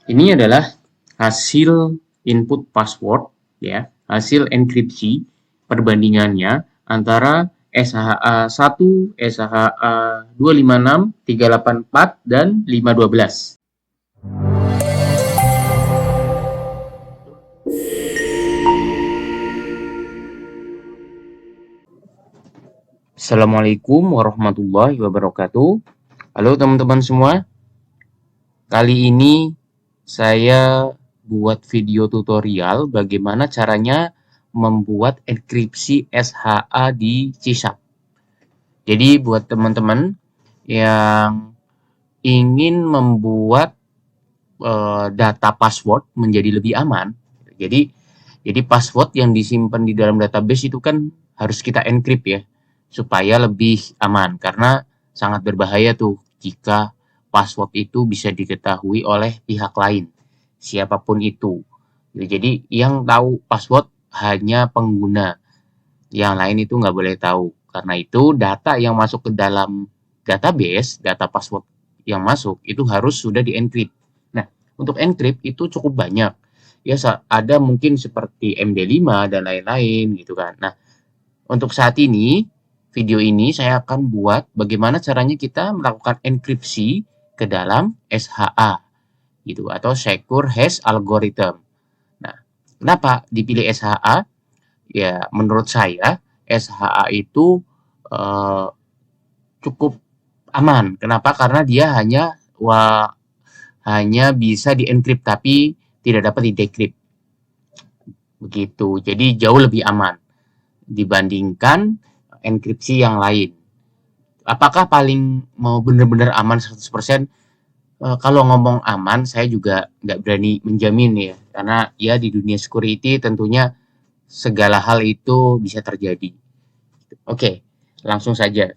Ini adalah hasil input password ya, hasil enkripsi perbandingannya antara SHA-1, SHA-256, 384 dan 512. Assalamualaikum warahmatullahi wabarakatuh. Halo teman-teman semua. Kali ini saya buat video tutorial bagaimana caranya membuat enkripsi SHA di C#. Jadi buat teman-teman yang ingin membuat data password menjadi lebih aman, jadi password yang disimpan di dalam database itu kan harus kita encrypt ya, supaya lebih aman karena sangat berbahaya tuh jika password itu bisa diketahui oleh pihak lain, siapapun itu. Jadi yang tahu password hanya pengguna, yang lain itu nggak boleh tahu. Karena itu data yang masuk ke dalam database, data password yang masuk itu harus sudah di-encrypt. Nah, untuk encrypt itu cukup banyak. Ya, ada mungkin seperti MD5 dan lain-lain gitu kan. Nah, untuk saat ini, video ini saya akan buat bagaimana caranya kita melakukan enkripsi ke dalam SHA gitu atau Secure Hash Algorithm. Nah, kenapa dipilih SHA? Ya, menurut saya SHA itu eh, cukup aman. Kenapa? Karena dia hanya bisa di-encrypt tapi tidak dapat di-decrypt. Begitu. Jadi jauh lebih aman dibandingkan enkripsi yang lain. Apakah paling mau benar-benar aman 100%? Kalau ngomong aman, saya juga nggak berani menjamin ya. Karena ya di dunia security tentunya segala hal itu bisa terjadi. Oke, langsung saja.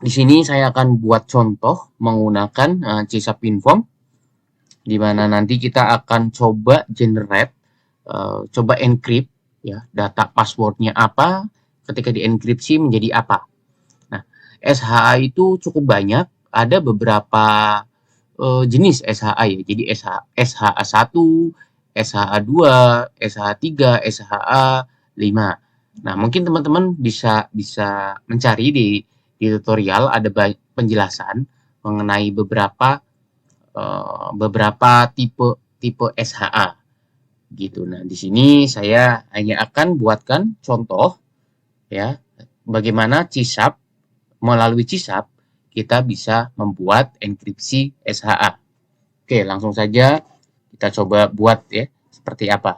Di sini saya akan buat contoh menggunakan C# Inform, di mana nanti kita akan coba generate, coba encrypt ya data passwordnya apa, ketika dienkripsi menjadi apa. Nah, SHA itu cukup banyak, ada beberapa jenis SHA ya. Jadi SHA1, SHA2, SHA3, SHA5. Nah, mungkin teman-teman bisa bisa mencari di tutorial ada penjelasan mengenai beberapa tipe tipe SHA gitu. Nah, di sini saya hanya akan buatkan contoh ya bagaimana melalui C# kita bisa membuat enkripsi SHA. Oke, langsung saja kita coba buat ya seperti apa.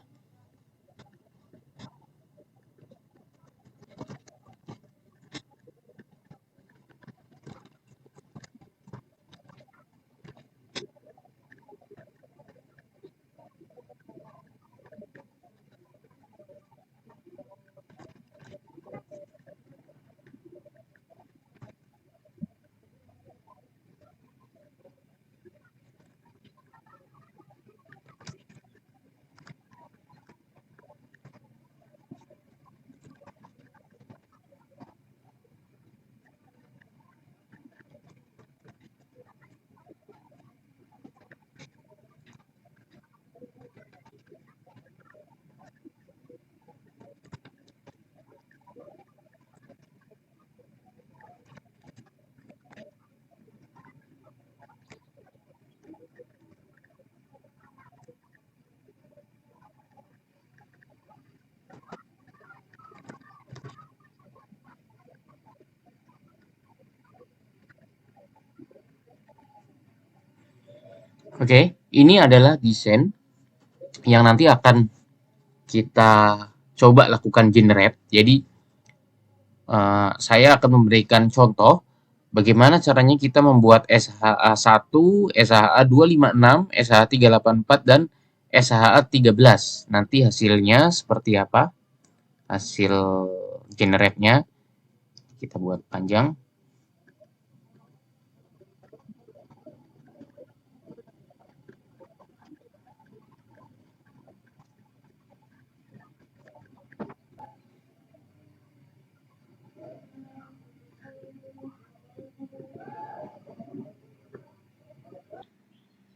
Oke, ini adalah desain yang nanti akan kita coba lakukan generate. Jadi saya akan memberikan contoh bagaimana caranya kita membuat SHA1, SHA256, SHA384 dan SHA13. Nanti hasilnya seperti apa? Hasil generate-nya kita buat panjang.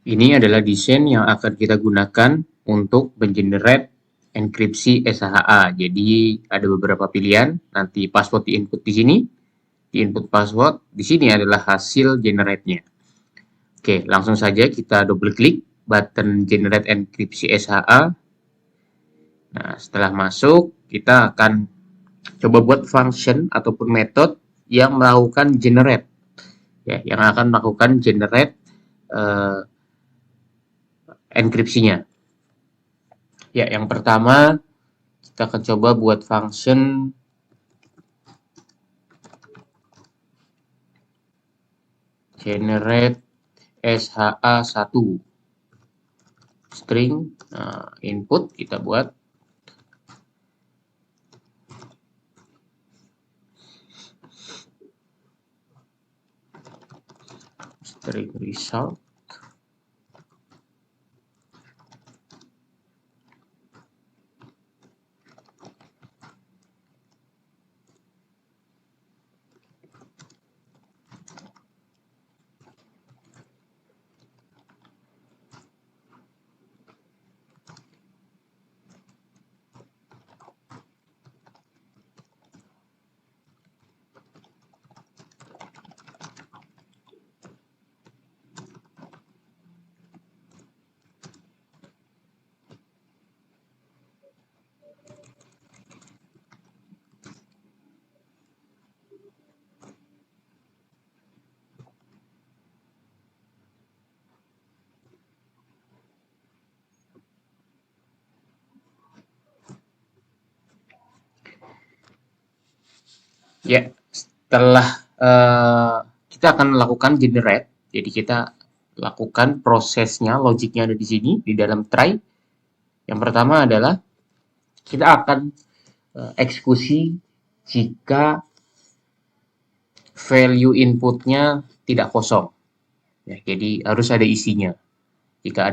Ini adalah desain yang akan kita gunakan untuk mengenerate enkripsi SHA. Jadi ada beberapa pilihan, nanti password di input di sini, di input password, di sini adalah hasil generate-nya. Oke, langsung saja kita double klik button generate enkripsi SHA. Nah, setelah masuk, kita akan coba buat function ataupun metode yang melakukan generate, ya, yang akan melakukan generate enkripsinya. Ya, yang pertama kita akan coba buat function generate SHA1 string. Nah, input kita buat string result. Ya, setelah kita akan melakukan generate, jadi kita lakukan prosesnya, logiknya ada di sini di dalam try. Yang pertama adalah kita akan eksekusi jika value inputnya tidak kosong. Ya, jadi harus ada isinya. Jika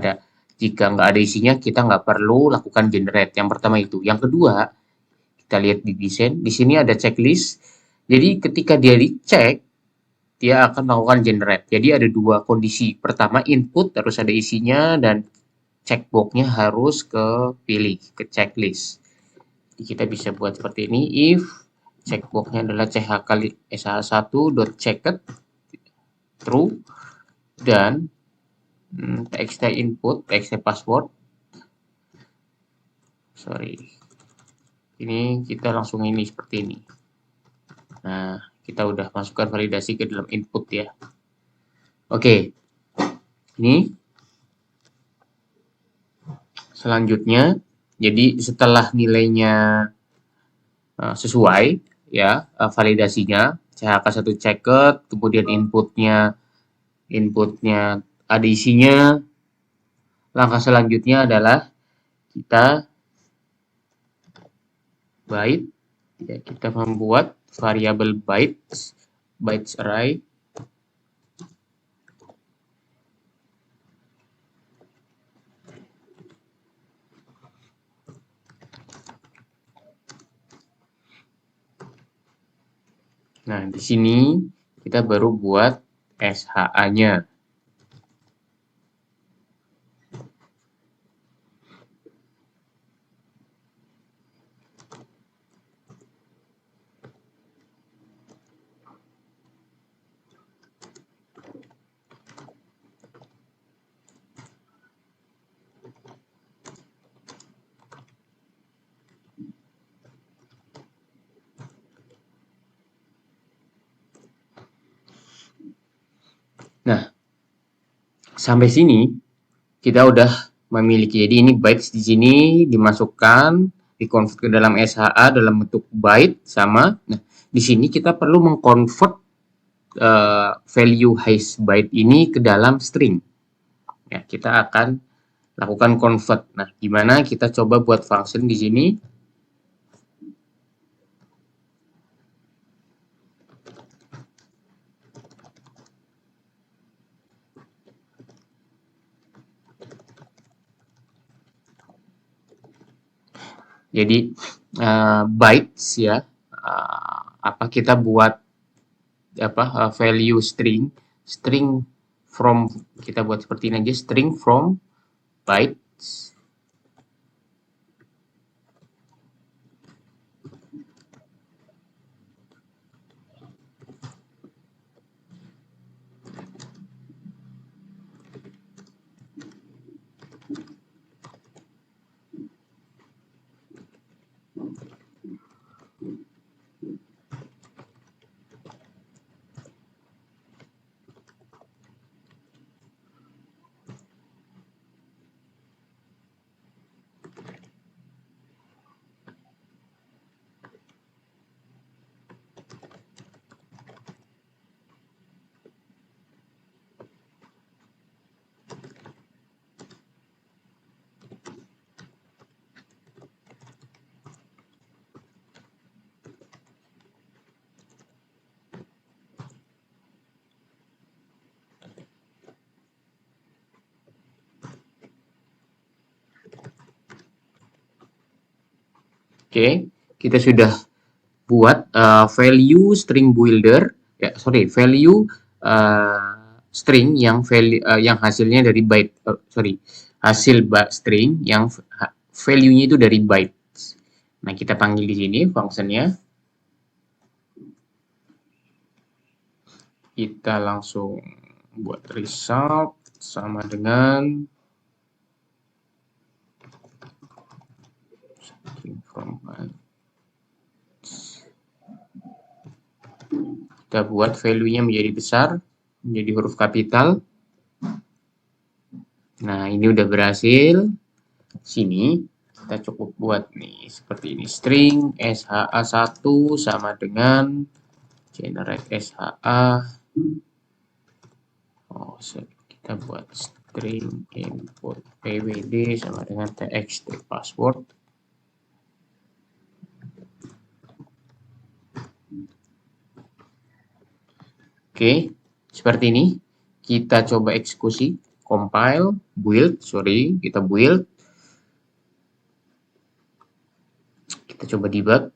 nggak ada isinya, kita nggak perlu lakukan generate. Yang pertama itu. Yang kedua, kita lihat di desain. Di sini ada checklist. Jadi ketika dia dicek, dia akan melakukan generate. Jadi ada dua kondisi. Pertama, input harus ada isinya dan checkboxnya harus kepilih, ke checklist. Jadi kita bisa buat seperti ini. If checkboxnya adalah ch kali sh1.checked true dan txt input, txt password. Sorry. Ini kita langsung ini seperti ini. Nah, kita udah masukkan validasi ke dalam input ya. Oke. Ini selanjutnya, jadi setelah nilainya sesuai ya, validasinya CHK1 checked, kemudian inputnya ada isinya. Langkah selanjutnya adalah kita byte, ya, kita membuat variabel bytes array. Nah, di sini kita baru buat SHA-nya. Nah, sampai sini kita udah memiliki. Jadi ini bytes di sini dimasukkan, dikonvert ke dalam SHA dalam bentuk byte sama. Nah, di sini kita perlu mengkonvert value hash byte ini ke dalam string. Ya, kita akan lakukan convert. Nah, gimana kita coba buat function di sini. Jadi bytes ya, kita buat value string from, kita buat seperti ini aja, string from bytes. Oke, kita sudah buat value string builder, ya sorry, value string yang hasilnya dari byte, hasil string yang value-nya itu dari byte. Nah, kita panggil di sini fungsinya. Kita langsung buat result sama dengan kita buat value-nya menjadi besar, menjadi huruf kapital. Nah, ini udah berhasil. Sini kita cukup buat nih seperti ini, string SHA1 sama dengan generate SHA. Oh, kita buat string input pwd sama dengan txt password. Oke, seperti ini. Kita coba eksekusi, compile, kita build. Kita coba debug.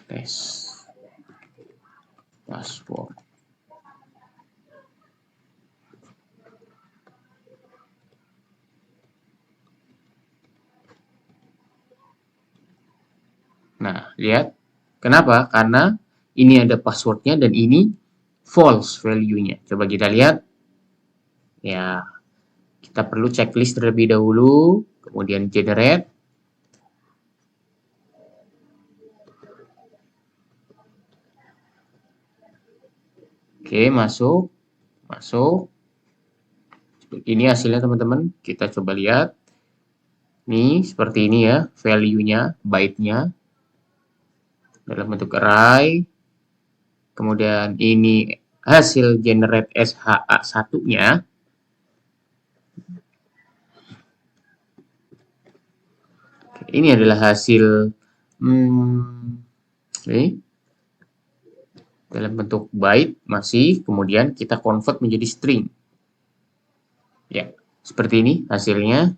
Tes password. Nah, lihat. Kenapa? Karena ini ada passwordnya dan ini false value-nya. Coba kita lihat. Ya, kita perlu checklist terlebih dahulu, kemudian generate. Oke, masuk. Ini hasilnya teman-teman. Kita coba lihat. Nih, seperti ini ya, value-nya, byte-nya. Dalam bentuk array. Kemudian ini hasil generate SHA1-nya. Ini adalah hasil dalam bentuk byte masih, kemudian kita convert menjadi string. Ya, seperti ini hasilnya.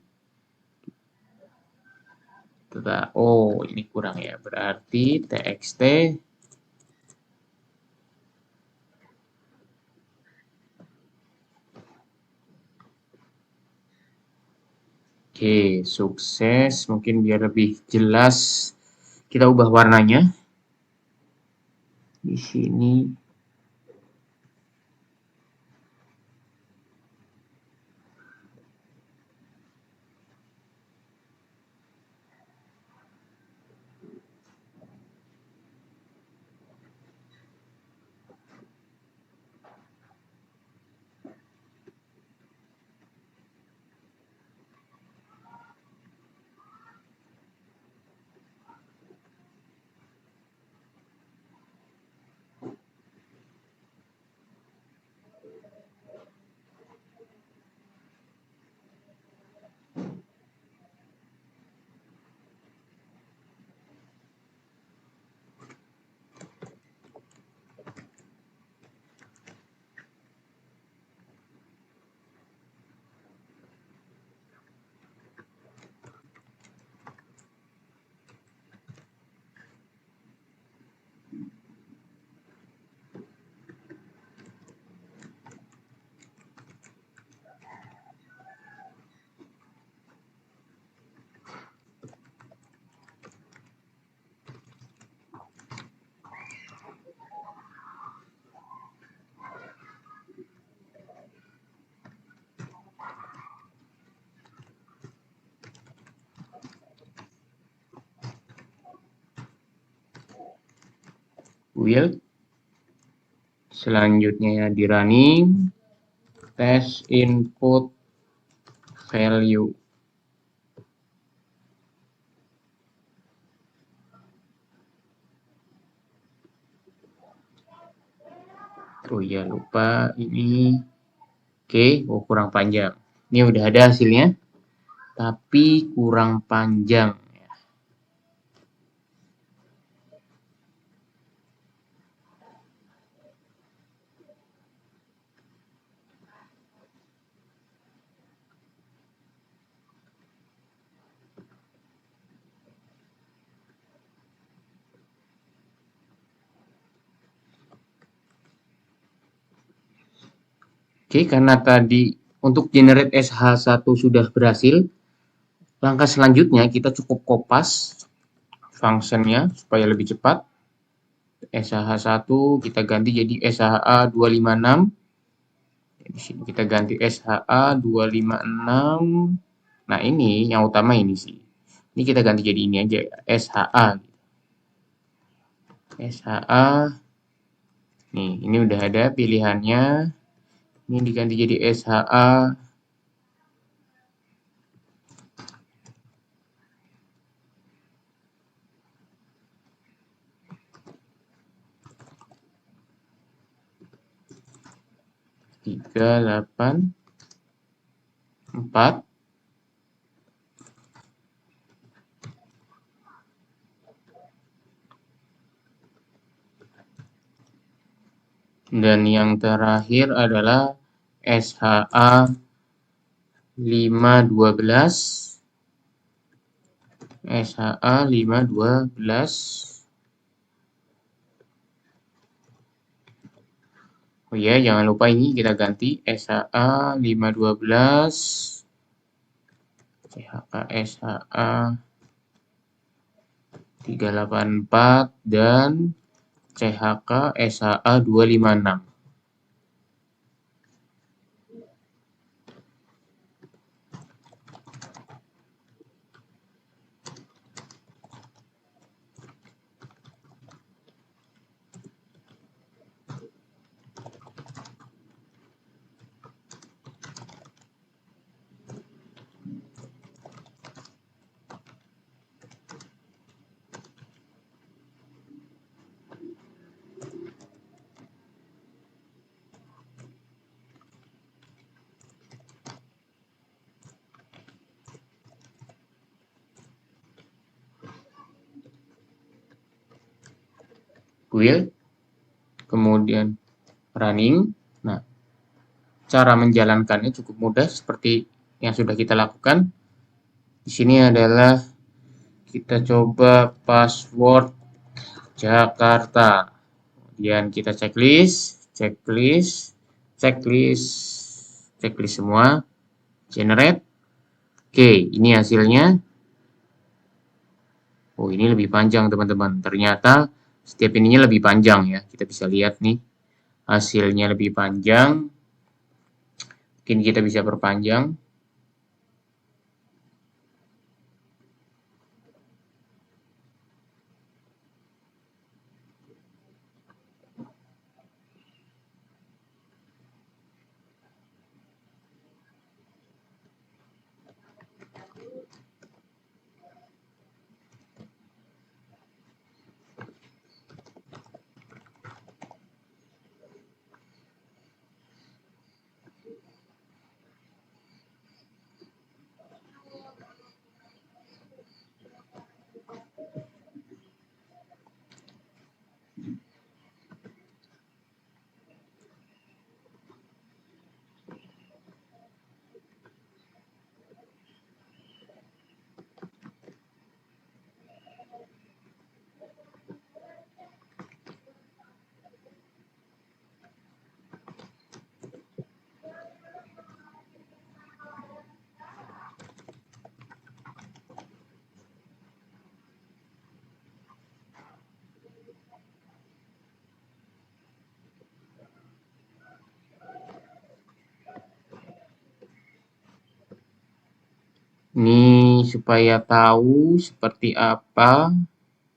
Oh, ini kurang ya. Berarti txt Oke, sukses. Mungkin biar lebih jelas, kita ubah warnanya. Di sini. Will. Selanjutnya di running, test input value. Oh iya, lupa ini. Oke, oh kurang panjang. Ini udah ada hasilnya, tapi kurang panjang. Oke, karena tadi untuk generate SH1 sudah berhasil, langkah selanjutnya kita cukup kopas functionnya supaya lebih cepat. SH1 kita ganti jadi SHA256. Di sini kita ganti SHA256. Nah, ini yang utama ini sih. Ini kita ganti jadi ini aja, SHA. SHA. Nih, ini udah ada pilihannya. Ini diganti jadi SHA. Tiga, 8, 4. Dan yang terakhir adalah SHA 512. SHA 512. Oh iya, jangan lupa ini kita ganti SHA 512. CHK SHA 384 dan CHK SHA 256. Will, kemudian running. Nah, cara menjalankannya cukup mudah seperti yang sudah kita lakukan. Di sini adalah kita coba password Jakarta. Kemudian kita checklist semua, generate. Oke, ini hasilnya. Oh, ini lebih panjang teman-teman. Ternyata setiap ininya lebih panjang ya. Kita bisa lihat nih, hasilnya lebih panjang. Mungkin kita bisa perpanjang. Ini supaya tahu seperti apa,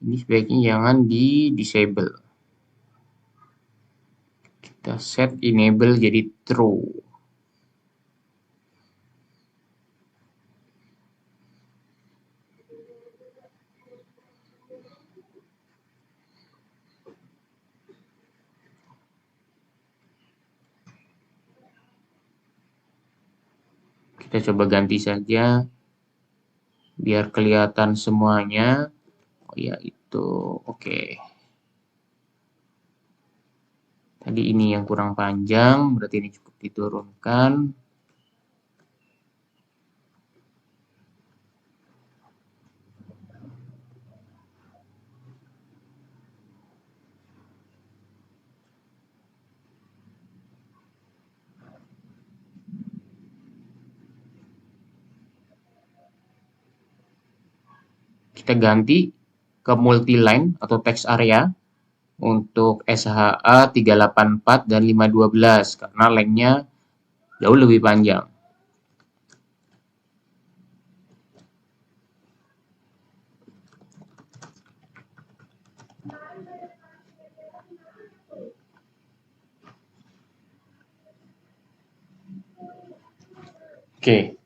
ini sebaiknya jangan di disable. Kita set enable jadi true. Kita coba ganti saja biar kelihatan semuanya. Oh ya, itu oke. Tadi ini yang kurang panjang, berarti ini cukup diturunkan. Kita ganti ke multi-line atau text area untuk SHA 384 dan 512 karena lengthnya jauh lebih panjang. Oke,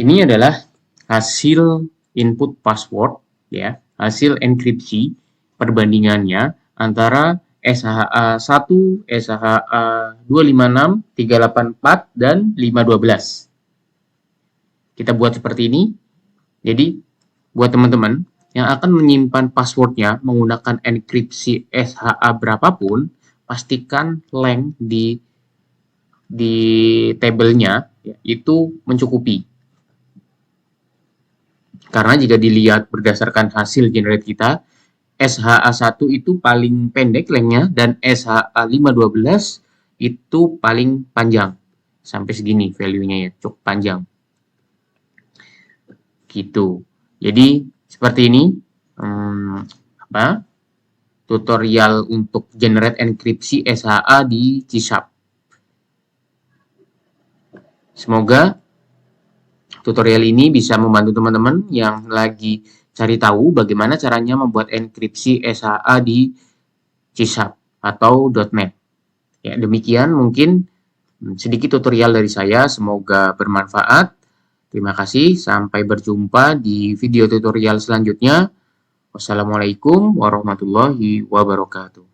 ini adalah hasil input password, ya, hasil enkripsi perbandingannya antara SHA-1, SHA-256, 384, dan 512. Kita buat seperti ini. Jadi, buat teman-teman yang akan menyimpan passwordnya menggunakan enkripsi SHA berapapun, pastikan length di tabelnya ya, itu mencukupi. Karena jika dilihat berdasarkan hasil generate kita, SHA-1 itu paling pendek lengthnya dan SHA-512 itu paling panjang. Sampai segini value-nya ya, cukup panjang. Gitu. Jadi seperti ini tutorial untuk generate enkripsi SHA di C#. Semoga tutorial ini bisa membantu teman-teman yang lagi cari tahu bagaimana caranya membuat enkripsi SHA di C# atau .NET. Ya, demikian mungkin sedikit tutorial dari saya, semoga bermanfaat. Terima kasih, sampai berjumpa di video tutorial selanjutnya. Wassalamualaikum warahmatullahi wabarakatuh.